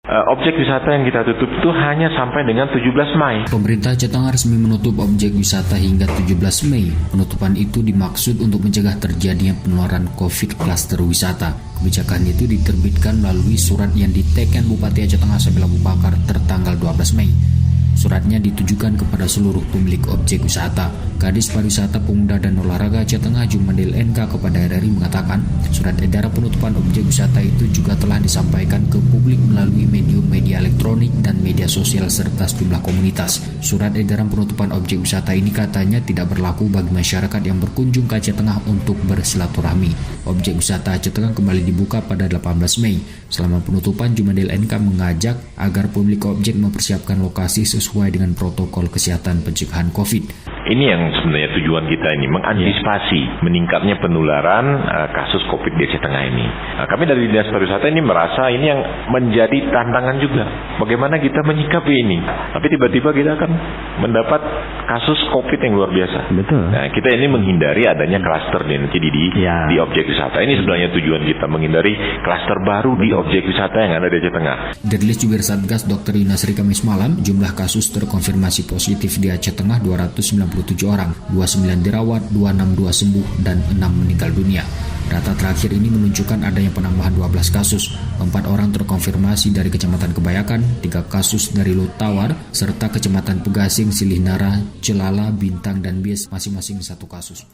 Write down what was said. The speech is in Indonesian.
Objek wisata yang kita tutup itu hanya sampai dengan 17 Mei. Pemerintah Aceh Tengah resmi menutup objek wisata hingga 17 Mei. Penutupan itu dimaksud untuk mencegah terjadinya penularan COVID klaster wisata. Kebijakan itu diterbitkan melalui surat yang diteken Bupati Aceh Tengah Sabil Abu Bakar tertanggal 12 Mei. Suratnya ditujukan kepada seluruh pemilik objek wisata. Kadis Pariwisata, Pemuda dan Olahraga Aceh Tengah Jumanil NK kepada RRI mengatakan, surat edaran penutupan objek wisata itu juga telah disampaikan ke publik melalui medium media elektronik dan media sosial serta sejumlah komunitas. Surat edaran penutupan objek wisata ini katanya tidak berlaku bagi masyarakat yang berkunjung ke Aceh Tengah untuk bersilaturahmi. Objek wisata Aceh Tengah kembali dibuka pada 18 Mei. Selama penutupan, Jumanil NK mengajak agar pemilik objek mempersiapkan lokasi sesuai dengan protokol kesehatan pencegahan COVID. Ini yang sebenarnya tujuan kita ini, mengantisipasi meningkatnya penularan kasus COVID di Aceh Tengah ini. Kami dari Dinas Pariwisata ini merasa ini yang menjadi tantangan juga. Bagaimana kita menyikapi ini? Tapi tiba-tiba kita akan mendapat kasus COVID yang luar biasa. Betul. Nah, kita ini menghindari adanya klaster nanti di objek wisata. Ini sebenarnya tujuan kita, menghindari klaster baru di objek wisata yang ada di Aceh Tengah. Dirilis Jubir Satgas Dr. Yunasri Kamis malam, jumlah kasus terkonfirmasi positif di Aceh Tengah 297 orang, 29 dirawat, 262 sembuh, dan 6 meninggal dunia. Data terakhir ini menunjukkan adanya penambahan 12 kasus, 4 orang terkonfirmasi dari Kecamatan Kebayakan, 3 kasus dari Lut Tawar, serta Kecamatan Pegasing, Silih Nara, Celala, Bintang, dan Bies masing-masing 1 kasus.